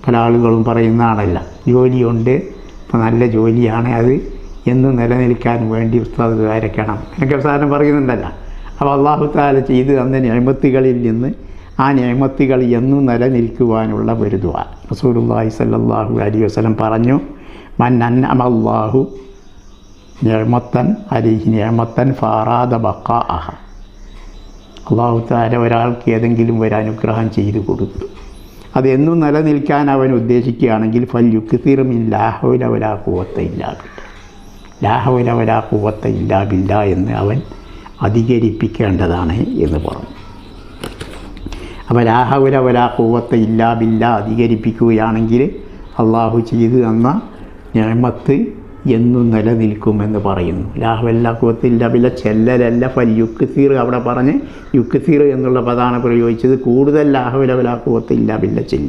പല ആളുകളും പറയുന്നതാണല്ല, ജോലിയുണ്ട്, ഇപ്പോൾ നല്ല ജോലിയാണ്, അത് എന്നും നിലനിൽക്കാൻ വേണ്ടി ഉസ്താദ് ദ്വാരക്കണം എന്നൊക്കെ അവസാനം പറയുന്നുണ്ടല്ലോ. അപ്പോൾ അല്ലാഹു തആല ചെയ്ത് തന്ന നിഅമത്തുകളിൽ നിന്ന് ആ നിഅമത്തുകൾ എന്നും നിലനിൽക്കുവാനുള്ള ഒരു ദുആ റസൂലുള്ളാഹി സ്വല്ലല്ലാഹു അലൈഹി വസല്ലം പറഞ്ഞു, മൻ അൻഅമല്ലാഹു നിഅമത്തൻ അലൈഹി നിഅമത്തൻ ഫഅറാദ ബഖാഅഹ. അല്ലാഹു തആല ഒരാൾക്ക് ഏതെങ്കിലും ഒരു അനുഗ്രഹം ചെയ്തു കൊടുത്തു, അത് എന്നും നിലനിൽക്കാൻ അവൻ ഉദ്ദേശിക്കുകയാണെങ്കിൽ ഫൽയുക്സിർ മിൻ ലാ ഹൗല വലാ ഖുവത ഇല്ലാ ബില്ലാ, ലാ ഹൗല വലാ ഖുവത ഇല്ലാ ബില്ലാ എന്ന് അവൻ അധികരിപ്പിക്കേണ്ടതാണ് എന്ന് പറഞ്ഞു. അപ്പോൾ ലാ ഹൗല വലാ ഖുവത ഇല്ലാ ബില്ലാ അധികരിപ്പിക്കുകയാണെങ്കിൽ അള്ളാഹു ചെയ്തു തന്ന നിഅമത്ത് എന്നും നിലനിൽക്കുമെന്ന് പറയുന്നു. ലാ ഹൗല വലാ ഖുവത ഇല്ലാ ബില്ലാ ചെല്ലലല്ല, ഫൽയുക്സിർ അവിടെ പറഞ്ഞ് യുക്സിർ എന്നുള്ള പദമാണ് പ്രയോഗിച്ചത്. കൂടുതൽ ലാ ഹൗല വലാ ഖുവത ഇല്ലാ ബില്ലാ ചെല്ലും.